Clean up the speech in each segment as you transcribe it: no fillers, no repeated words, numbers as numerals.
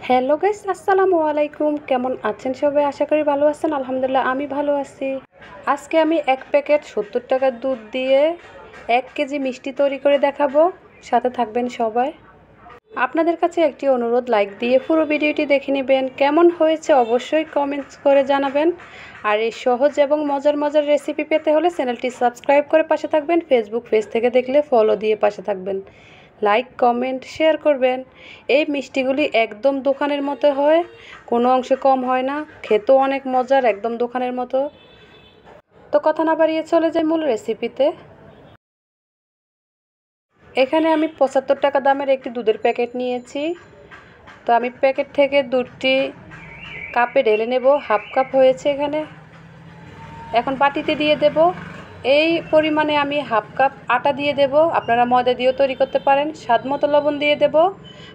Hello guys, আসসালামু আলাইকুম। কেমন আছেন সবাই? আশা করি ভালো আছেন। আলহামদুলিল্লাহ আমি ভালো আছি। আজকে আমি এক প্যাকেট 70 টাকার দুধ দিয়ে 1 কেজি মিষ্টি তৈরি করে দেখাবো। সাথে থাকবেন সবাই। আপনাদের কাছে একটি অনুরোধ, লাইক দিয়ে পুরো ভিডিওটি দেখে নেবেন। কেমন হয়েছে অবশ্যই কমেন্টস করে জানাবেন। আর এই সহজ এবং মজার মজার রেসিপি পেতে হলে চ্যানেলটি সাবস্ক্রাইব করে পাশে থাকবেন। ফেসবুক পেজ থেকে দেখলে ফলো দিয়ে পাশে থাকবেন। লাইক, কমেন্ট, শেয়ার করবেন। এই মিষ্টিগুলি একদম দোকানের মতো হয়, কোনো অংশে কম হয় না, খেতেও অনেক মজার, একদম দোকানের মতো। তো কথা না বাড়িয়ে চলে যাই মূল রেসিপিতে। এখানে আমি 75 টাকা দামের একটি দুধের প্যাকেট নিয়েছি। তো আমি প্যাকেট থেকে দুধটি কাপে ঢেলে নেব। হাফ কাপ হয়েছে এখানে। এখন বাটিতে দিয়ে দেব। এই পরিমাণে আমি হাফ কাপ আটা দিয়ে দেব। আপনারা ময়দা দিয়েও তৈরি করতে পারেন। স্বাদ মতো লবণ দিয়ে দেব।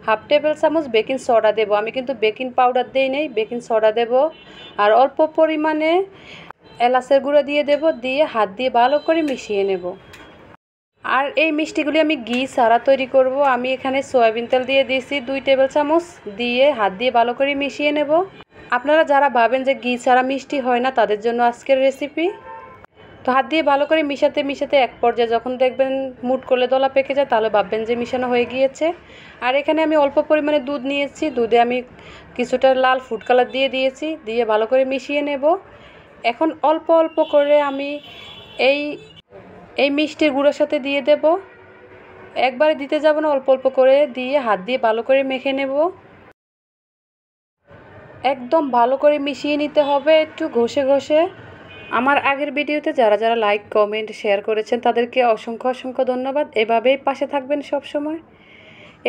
হাফ টেবিল চামচ বেকিং সোডা দেব। আমি কিন্তু বেকিং পাউডার দিই নেই, বেকিং সোডা দেব। আর অল্প পরিমাণে এলাচের গুঁড়ো দিয়ে দেব। দিয়ে হাত দিয়ে ভালো করে মিশিয়ে নেব। আর এই মিষ্টিগুলি আমি ঘি ছাড়া তৈরি করব। আমি এখানে সয়াবিন তেল দিয়ে দিয়েছি 2 টেবিল চামচ। দিয়ে হাত দিয়ে ভালো করে মিশিয়ে নেব। আপনারা যারা ভাবেন যে ঘি ছাড়া মিষ্টি হয় না, তাদের জন্য আজকের রেসিপি। তো হাত দিয়ে ভালো করে মিশাতে মিশাতে এক পর্যায়ে যখন দেখবেন মুট করলে দলা পেকে যায়, তাহলে ভাববেন যে মিশানো হয়ে গিয়েছে। আর এখানে আমি অল্প পরিমাণে দুধ নিয়েছি। দুধে আমি কিছুটা লাল ফুড কালার দিয়ে দিয়েছি। দিয়ে ভালো করে মিশিয়ে নেব। এখন অল্প অল্প করে আমি এই মিষ্টির গুঁড়োর সাথে দিয়ে দেব। একবারে দিতে যাব না, অল্প অল্প করে দিয়ে হাত দিয়ে ভালো করে মেখে নেব। একদম ভালো করে মিশিয়ে নিতে হবে, একটু ঘষে ঘষে। আমার আগের ভিডিওতে যারা যারা লাইক, কমেন্ট, শেয়ার করেছেন তাদেরকে অসংখ্য অসংখ্য ধন্যবাদ। এভাবেই পাশে থাকবেন সব সময়।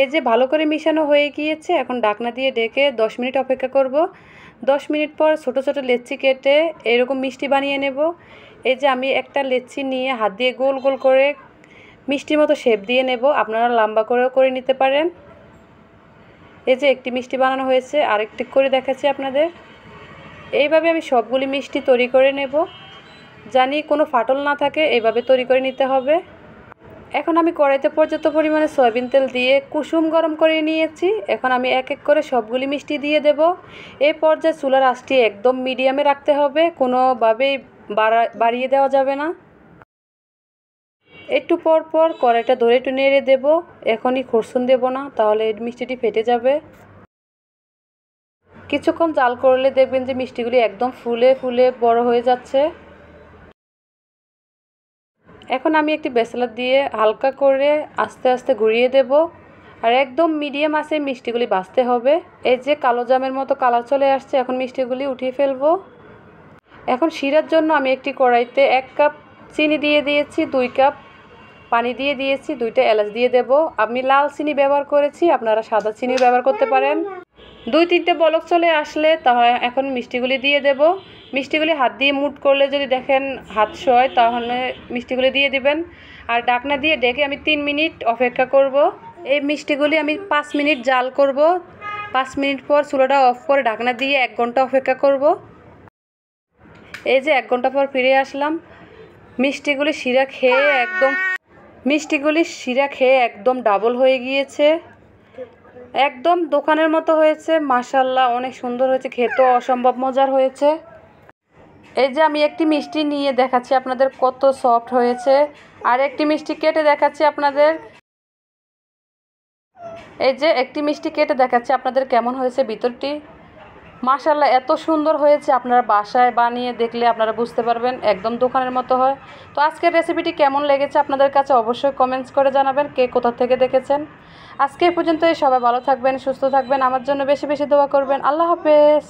এই যে ভালো করে মিশানো হয়ে গিয়েছে, এখন ঢাকনা দিয়ে ঢেকে 10 মিনিট অপেক্ষা করব। 10 মিনিট পর ছোট ছোট লেচি কেটে এরকম মিষ্টি বানিয়ে নেব। এই যে আমি একটা লেচি নিয়ে হাত দিয়ে গোল গোল করে মিষ্টির মতো শেপ দিয়ে নেব। আপনারা লম্বা করেও করে নিতে পারেন। এই যে একটি মিষ্টি বানানো হয়েছে, আরেকটি করে দেখাচ্ছি আপনাদের। এইভাবে আমি সবগুলি মিষ্টি তৈরি করে নেব। জানি কোনো ফাটল না থাকে, এইভাবে তৈরি করে নিতে হবে। এখন আমি কড়াইতে পর্যাপ্ত পরিমাণে সয়াবিন তেল দিয়ে কুসুম গরম করে নিয়েছি। এখন আমি এক এক করে সবগুলি মিষ্টি দিয়ে দেব। এই পর্যায়ে চুলার আঁচটি একদম মিডিয়ামে রাখতে হবে, কোনোভাবেই বাড়িয়ে দেওয়া যাবে না। একটু পর পর কড়াইটা ধরে একটু নেড়ে দেব। এখনই খরসুন দেব না, তাহলে এই মিষ্টিটি ফেটে যাবে। কিছুক্ষণ জাল করলে দেখবেন যে মিষ্টিগুলি একদম ফুলে ফুলে বড় হয়ে যাচ্ছে। এখন আমি একটি বেসালার দিয়ে হালকা করে আস্তে আস্তে ঘুরিয়ে দেব। আর একদম মিডিয়াম আঁচে মিষ্টিগুলি ভাজতে হবে। এই যে কালো জামের মতো কালার চলে আসছে, এখন মিষ্টিগুলি উঠিয়ে ফেলবো। এখন শিরার জন্য আমি একটি কড়াইতে 1 কাপ চিনি দিয়ে দিয়েছি, 2 কাপ পানি দিয়ে দিয়েছি, 2টা এলাচ দিয়ে দেব। আমি লাল চিনি ব্যবহার করেছি, আপনারা সাদা চিনি ব্যবহার করতে পারেন। 2-3টে বলক চলে আসলে তাহলে এখন মিষ্টিগুলি দিয়ে দেব। মিষ্টিগুলি হাত দিয়ে মুট করলে যদি দেখেন হাত সয়, তাহলে মিষ্টিগুলি দিয়ে দিবেন। আর ঢাকনা দিয়ে ঢেকে আমি 3 মিনিট অপেক্ষা করব। এই মিষ্টিগুলি আমি 5 মিনিট জাল করব। 5 মিনিট পর চুলাটা অফ করে ঢাকনা দিয়ে 1 ঘন্টা অপেক্ষা করব। এই যে 1 ঘন্টা পর ফিরে আসলাম। মিষ্টিগুলি শিরা খেয়ে একদম ডাবল হয়ে গিয়েছে। একদম দোকানের মতো হয়েছে। মাশাআল্লাহ, অনেক সুন্দর হয়েছে, খেতেও অসম্ভব মজার হয়েছে। এই যে আমি একটি মিষ্টি নিয়ে দেখাচ্ছি আপনাদের কত সফট হয়েছে। আর একটি মিষ্টি কেটে দেখাচ্ছি আপনাদের। এই যে একটি মিষ্টি কেটে দেখাচ্ছি আপনাদের কেমন হয়েছে ভিতরটি। মাশাআল্লাহ, এত সুন্দর হয়েছে। আপনারা বাসায় বানিয়ে দেখলে আপনারা বুঝতে পারবেন, একদম দোকানের মতো হয়। তো আজকের রেসিপিটি কেমন লেগেছে আপনাদের কাছে অবশ্যই কমেন্টস করে জানাবেন, কে কোথা থেকে দেখেছেন। আজকে এই পর্যন্তই। সবাই ভালো থাকবেন, সুস্থ থাকবেন, আমার জন্য বেশি বেশি দোয়া করবেন। আল্লাহ হাফেজ।